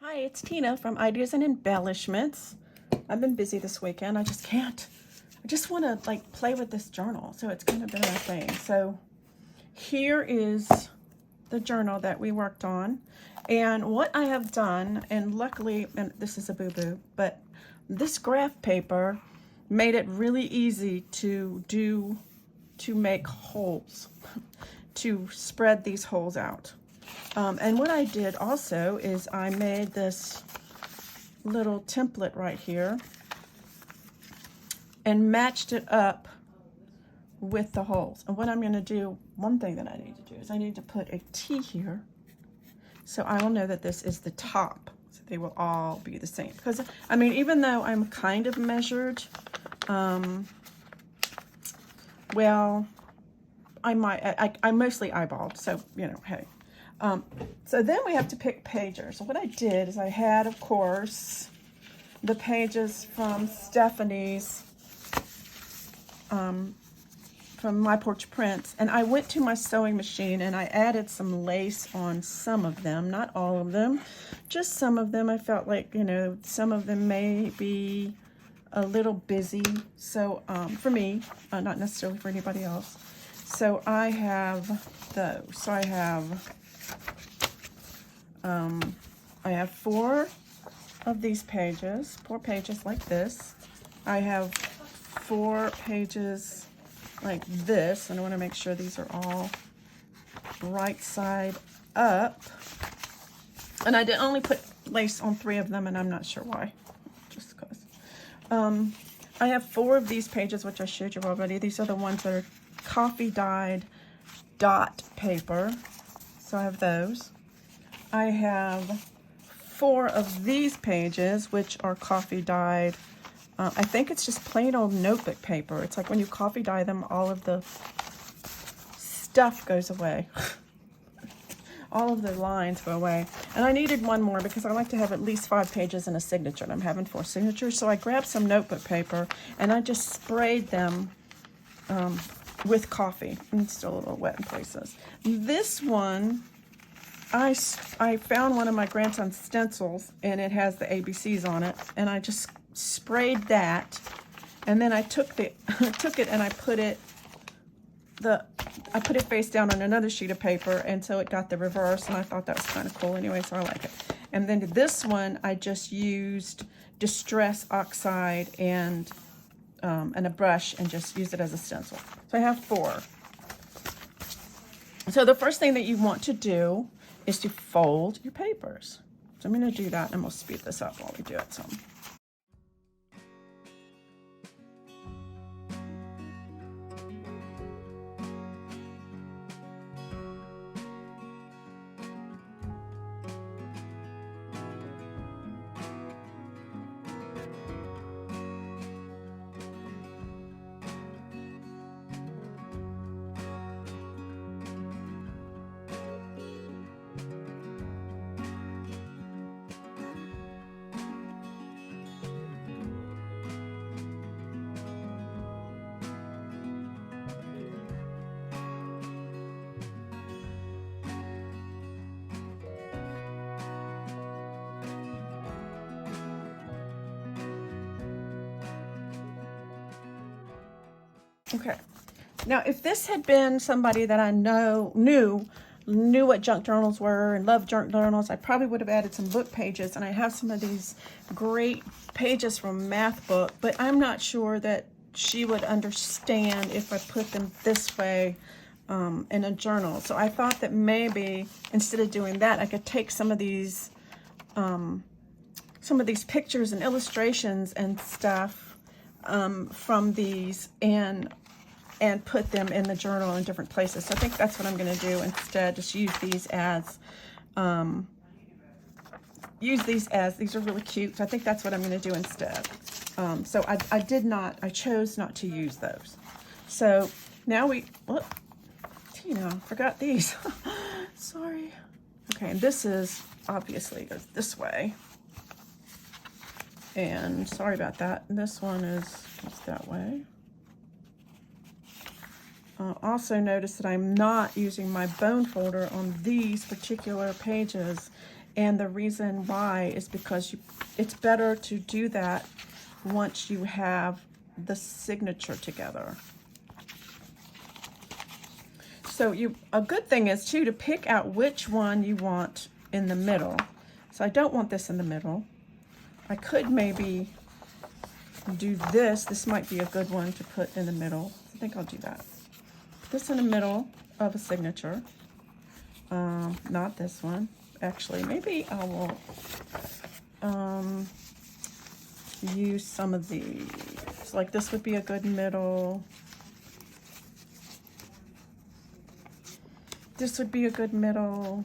Hi, it's Tina from Ideas and Embellishments. I've been busy this weekend. I just can't. I just want to like play with this journal, so it's kind of been a thing. So here is the journal that we worked on, and what I have done, and luckily, and this is a boo-boo, but this graph paper made it really easy to make holes, to spread these holes out. And what I did also is I made this little template right here and matched it up with the holes. And what I'm going to do, one thing that I need to do is I need to put a T here so I will know that this is the top. So they will all be the same. Because, I mean, even though I'm kind of measured, well, I mostly eyeballed, so, you know, hey. So then we have to pick pages. So what I did is I had, of course, the pages from Stephanie's, from My Porch Prints, and I went to my sewing machine and I added some lace on some of them, not all of them, just some of them. I felt like, you know, some of them may be a little busy, so for me, not necessarily for anybody else. So I have those. So I have 4 of these pages, 4 pages like this. I have 4 pages like this, and I want to make sure these are all right side up. And I did only put lace on 3 of them, and I'm not sure why, just because. I have 4 of these pages, which I showed you already. These are the ones that are coffee dyed dot paper, so I have those. I have 4 of these pages, which are coffee dyed. I think it's just plain old notebook paper. It's like when you coffee dye them, all of the stuff goes away. All of the lines go away. And I needed one more because I like to have at least 5 pages and a signature, and I'm having 4 signatures. So I grabbed some notebook paper and I just sprayed them with coffee. And it's still a little wet in places. This one, I found one of my grandson's stencils, and it has the ABCs on it, and I just sprayed that, and then I took it and I put it face down on another sheet of paper, and so it got the reverse, and I thought that was kind of cool anyway, so I like it. And then this one, I just used Distress Oxide and a brush and just used it as a stencil. So I have 4. So the first thing that you want to do is to fold your papers. So I'm going to do that, and we'll speed this up while we do it some. Okay. Now, if this had been somebody that I knew what junk journals were and loved junk journals, I probably would have added some book pages. And I have some of these great pages from Math Book, but I'm not sure that she would understand if I put them this way in a journal. So I thought that maybe instead of doing that, I could take some of these pictures and illustrations and stuff from these and put them in the journal in different places. So I think that's what I'm going to do instead. Just use these as these are really cute. So I think that's what I'm going to do instead. So I chose not to use those. So now Tina, forgot these. Sorry. Okay, and this is obviously goes this way. And sorry about that. This one is that way. Also notice that I'm not using my bone folder on these particular pages. And the reason why is because it's better to do that once you have the signature together. So a good thing is too to pick out which one you want in the middle. So I don't want this in the middle. I could maybe do this. This might be a good one to put in the middle. I think I'll do that. This in the middle of a signature. Not this one. Actually, maybe I will use some of these. Like this would be a good middle. This would be a good middle.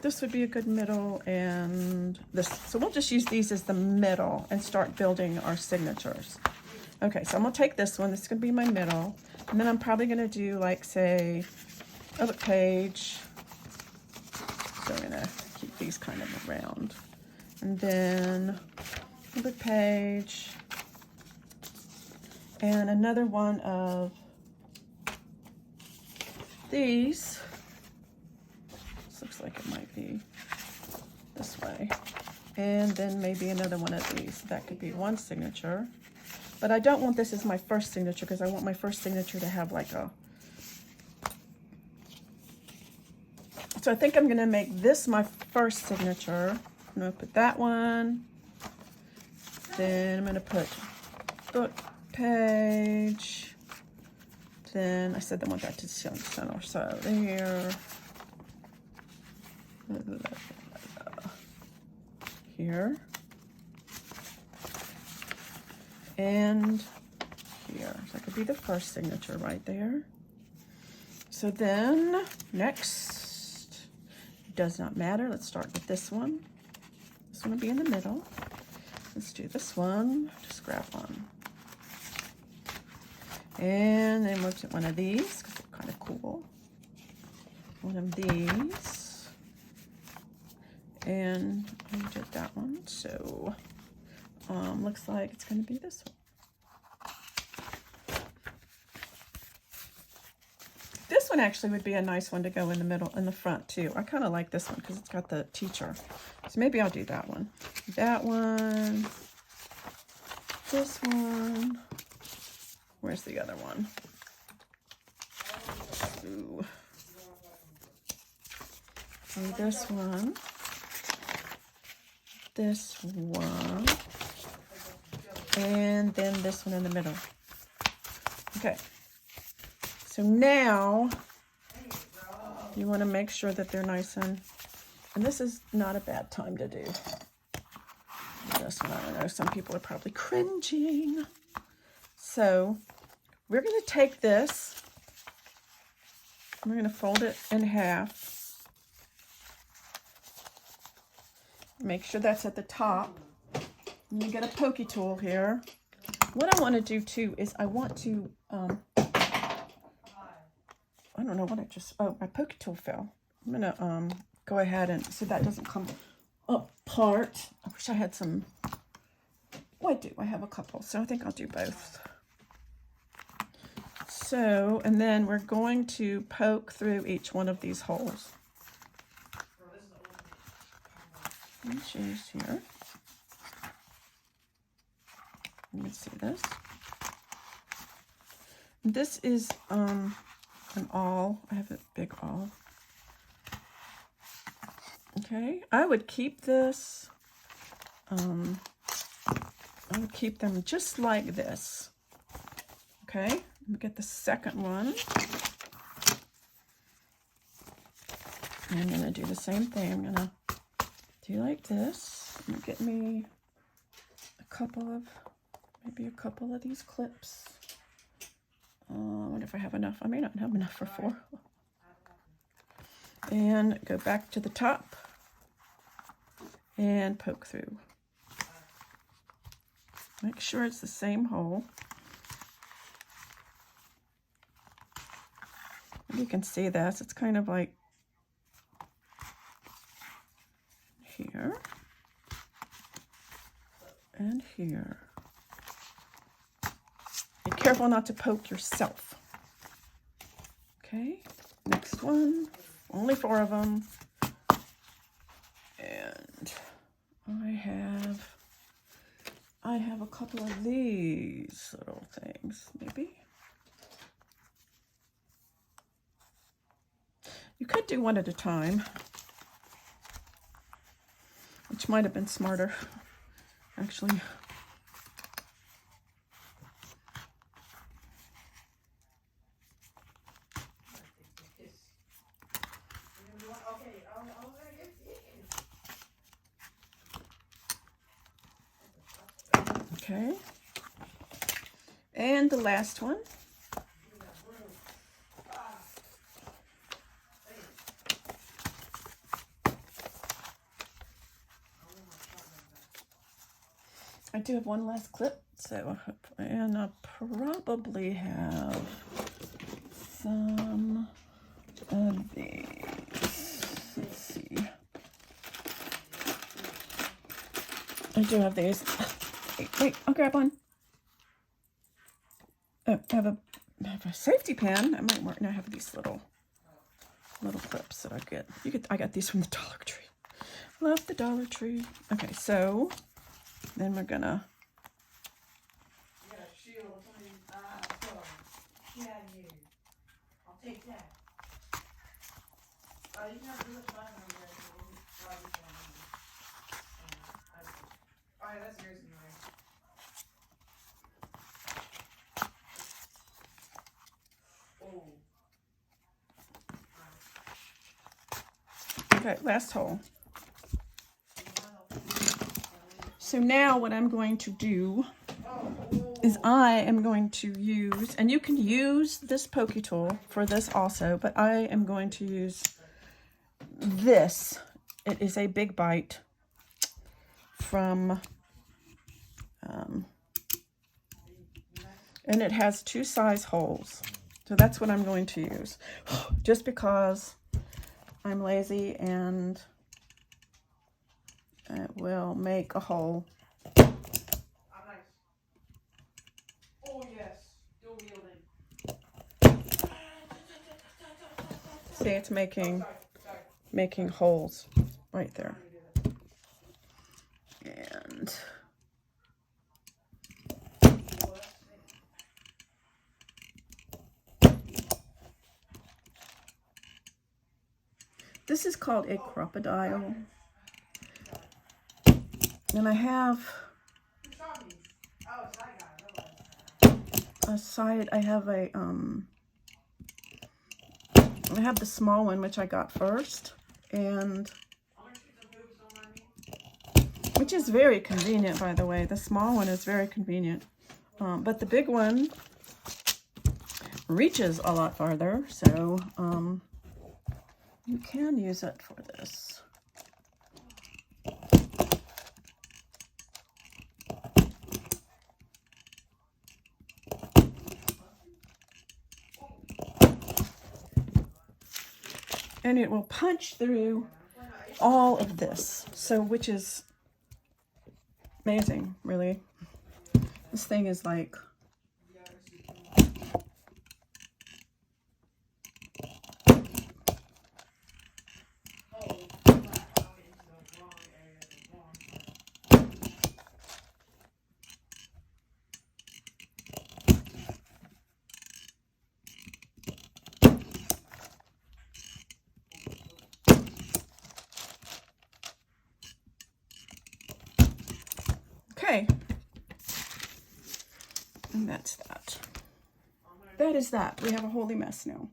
This would be a good middle, and this. So we'll just use these as the middle and start building our signatures. Okay, so I'm gonna take this one. This is gonna be my middle. And then I'm probably gonna do like, say, a page. So I'm gonna keep these kind of around. And then a page. And another one of these. This looks like it might be this way. And then maybe another one of these. That could be one signature. But I don't want this as my first signature because I want my first signature to have like a... So I think I'm going to make this my first signature. I'm going to put that one. Then I'm going to put book page. Then I said I want that to center. So there. Here. And here. So that could be the first signature right there. So then next, does not matter. Let's start with this one. This one will be in the middle. Let's do this one. Just grab one. And then we'll do one of these because they're kind of cool. One of these. And I did that one. So looks like it's going to be this one. This one actually would be a nice one to go in the middle, in the front too. I kind of like this one because it's got the teacher. So maybe I'll do that one. That one. This one. Where's the other one? Ooh. And this one. This one. And then this one in the middle. Okay. So now you want to make sure that they're nice and this is not a bad time to do this one. I know some people are probably cringing. So we're going to take this, we're going to fold it in half. Make sure that's at the top. And you get a pokey tool here. What I want to do too is I want to, I don't know what I just, oh, my pokey tool fell. I'm going to go ahead and, so that doesn't come apart. I wish I had some, well, I do, I have a couple, so I think I'll do both. So, and then we're going to poke through each one of these holes. Choose here. Let me see this. This is an awl. I have a big awl. Okay, I would keep this. I would keep them just like this. Okay, let me get the second one. And I'm gonna do the same thing. I'm gonna do like this. I'm gonna get me a couple of, maybe a couple of these clips. I wonder if I have enough. I may not have enough for 4. And go back to the top and poke through. Make sure it's the same hole. You can see this. It's kind of like here and here. Be careful not to poke yourself. Okay, next one. Only 4 of them. I have a couple of these little things, maybe. You could do one at a time, which might have been smarter, actually. Okay. And the last one. I do have one last clip, so and I'll probably have some of these. Let's see. I do have these. Wait, I'll grab one. Oh, I have a safety pin. I might work. And I have these little clips that I get. I got these from the Dollar Tree. Love the Dollar Tree. Okay, so then we're gonna. You got a shield. Yeah, you. I'll take that. You can have this button on there. Oh, yeah, that's yours anyway. Okay, last hole. So now what I'm going to do is I am going to use, and you can use this pokey tool for this also, but I am going to use this. It is a Big Bite from, and it has 2 size holes. So that's what I'm going to use, just because I'm lazy and it will make a hole. Oh, nice. Oh, yes. Dual wielding. See, it's making holes right there. And this is called a crocodile. And I have a side, I have the small one, which I got first, and which is very convenient, by the way. The small one is very convenient, but the big one reaches a lot farther, so you can use it for this. And it will punch through all of this, so which is amazing, really. This thing is like okay. And that's that. That is that. We have a holy mess now.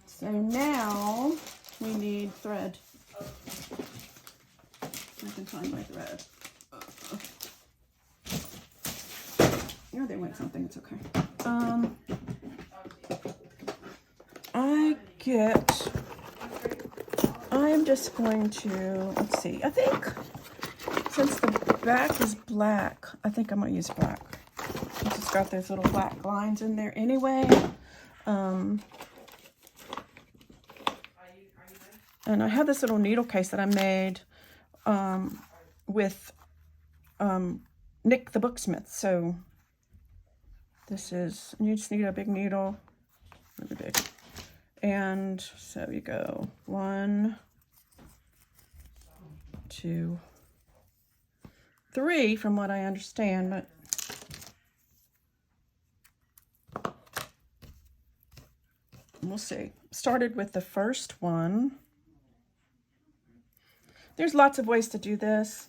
So now we need thread. I can find my thread. Oh, they went something. It's okay. I'm just going to, let's see. I think since the back is black, I think I'm going to use black. It's got those little black lines in there anyway. And I have this little needle case that I made with Nick the Booksmith. So this is, you just need a big needle, really big. And so you go 1, 2, 3 from what I understand, but we'll see. Started with the first one. There's lots of ways to do this.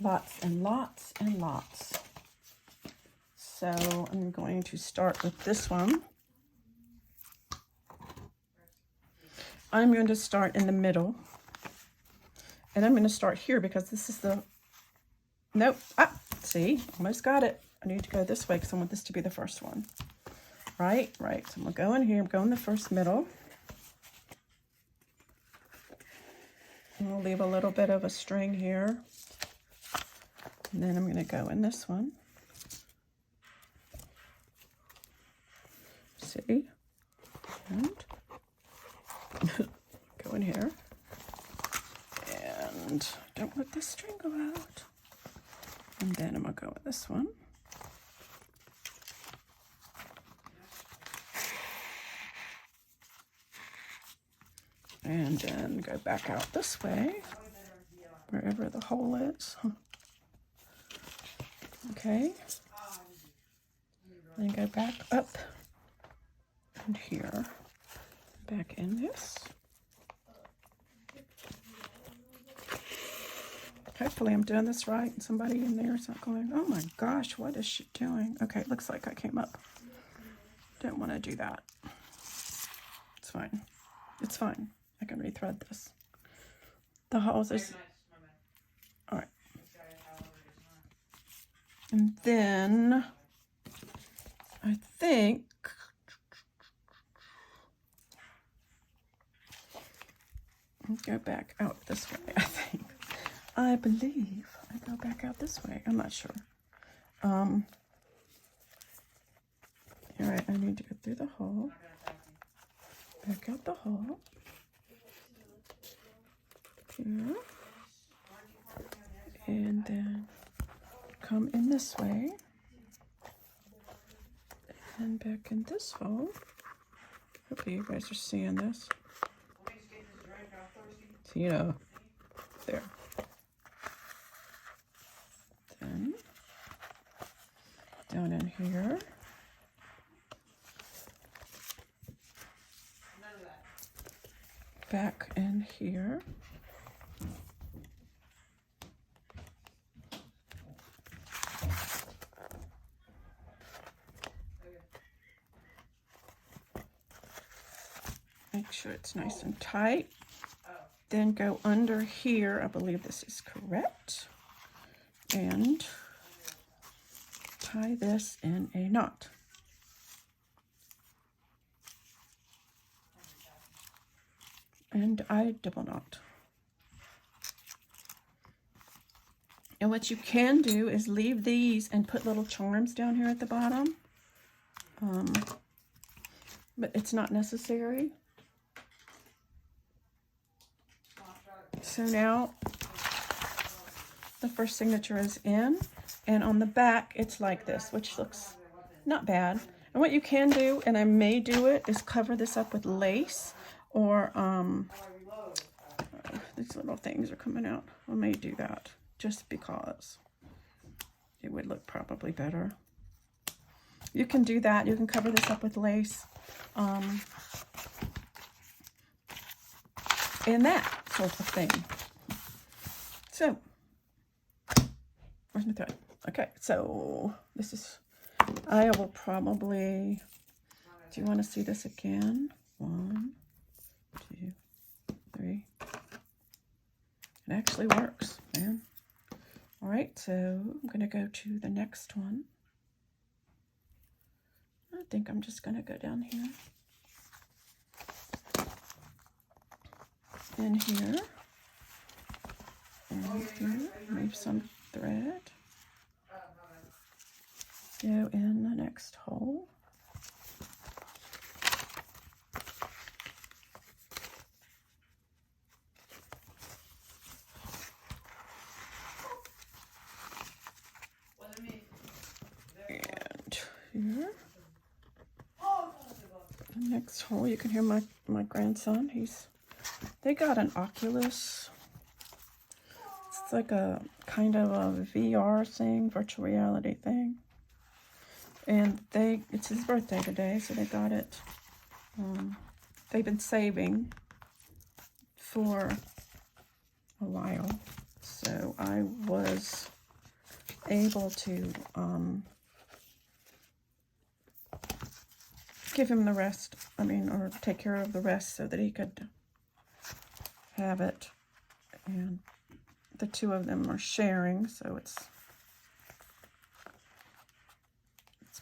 Lots and lots and lots. So I'm going to start with this one. I'm going to start in the middle. And I'm going to start here because this is the... Nope. Ah, see? Almost got it. I need to go this way because I want this to be the first one. Right? Right. So I'm going to go in here. I'm going the first middle. And I'll leave a little bit of a string here. And then I'm going to go in this one. See? And go in here. And don't let this string go out. And then I'm going to go with this one. And then go back out this way, wherever the hole is. Okay. Then go back up and here. Back in this. Hopefully I'm doing this right and somebody in there is not going, oh my gosh, what is she doing? Okay, it looks like I came up. Don't want to do that. It's fine. It's fine. I can rethread this. The holes is... Alright. And then... I think... Go back out this way, I think. I believe I go back out this way. I'm not sure. All right, I need to go through the hole. Back out the hole. Here. And then come in this way. And back in this hole. Hopefully you guys are seeing this. So, you know, there. Then down in here. Back in here. Make sure it's nice and tight. Then go under here. I believe this is correct. And tie this in a knot. And I double knot. And what you can do is leave these and put little charms down here at the bottom. But it's not necessary. So now the first signature is in, and on the back it's like this, which looks not bad. And what you can do, and I may do it, is cover this up with lace, or these little things are coming out. I may do that just because it would look probably better. You can do that. You can cover this up with lace, and that sort of thing. So, where's my thread? Okay, so this is, I will probably, do you want to see this again? 1, 2, 3. It actually works, man. All right, so I'm going to go to the next one. I think I'm just going to go down here. In here. And here. Leave some thread. Go in the next hole. And here. The next hole, you can hear my grandson. They got an Oculus. It's like a kind of a VR thing, virtual reality thing. And it's his birthday today, so they got it. They've been saving for a while. So I was able to give him the rest, or take care of the rest so that he could have it. And the two of them are sharing, so it's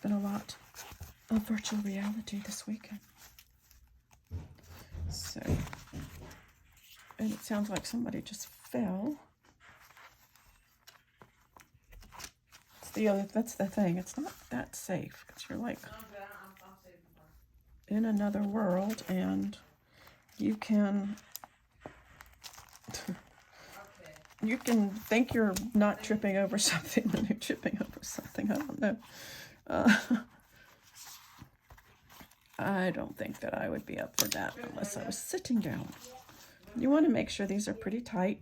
been a lot of virtual reality this weekend. So, and it sounds like somebody just fell. That's the thing. It's not that safe because you're like in another world, and you can think you're not tripping over something when you're tripping over something. I don't know. I don't think that I would be up for that unless I was sitting down. You want to make sure these are pretty tight.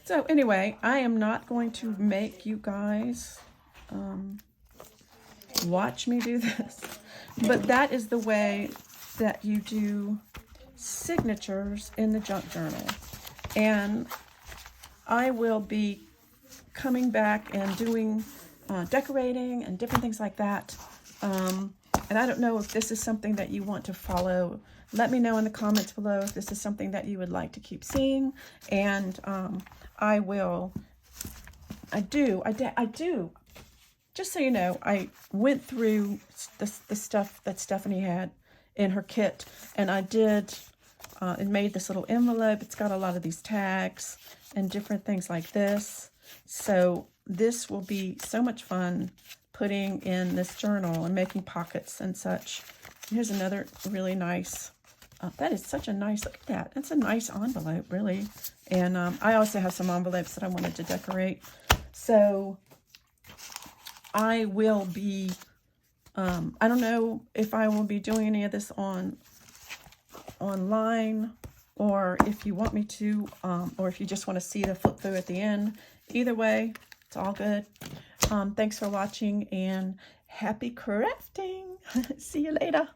So anyway, I am not going to make you guys watch me do this, but that is the way that you do signatures in the junk journal. And I will be coming back and doing decorating and different things like that. And I don't know if this is something that you want to follow. Let me know in the comments below if this is something that you would like to keep seeing. And I do. Just so you know, I went through the stuff that Stephanie had in her kit, and I did and made this little envelope. It's got a lot of these tags and different things like this. So this will be so much fun putting in this journal and making pockets and such. Here's another really nice, that is such a nice, look at that. That's a nice envelope, really. And I also have some envelopes that I wanted to decorate. So I will be, I don't know if I will be doing any of this online, or if you want me to, or if you just want to see the flip through at the end. Either way, it's all good. Thanks for watching, and happy crafting. See you later.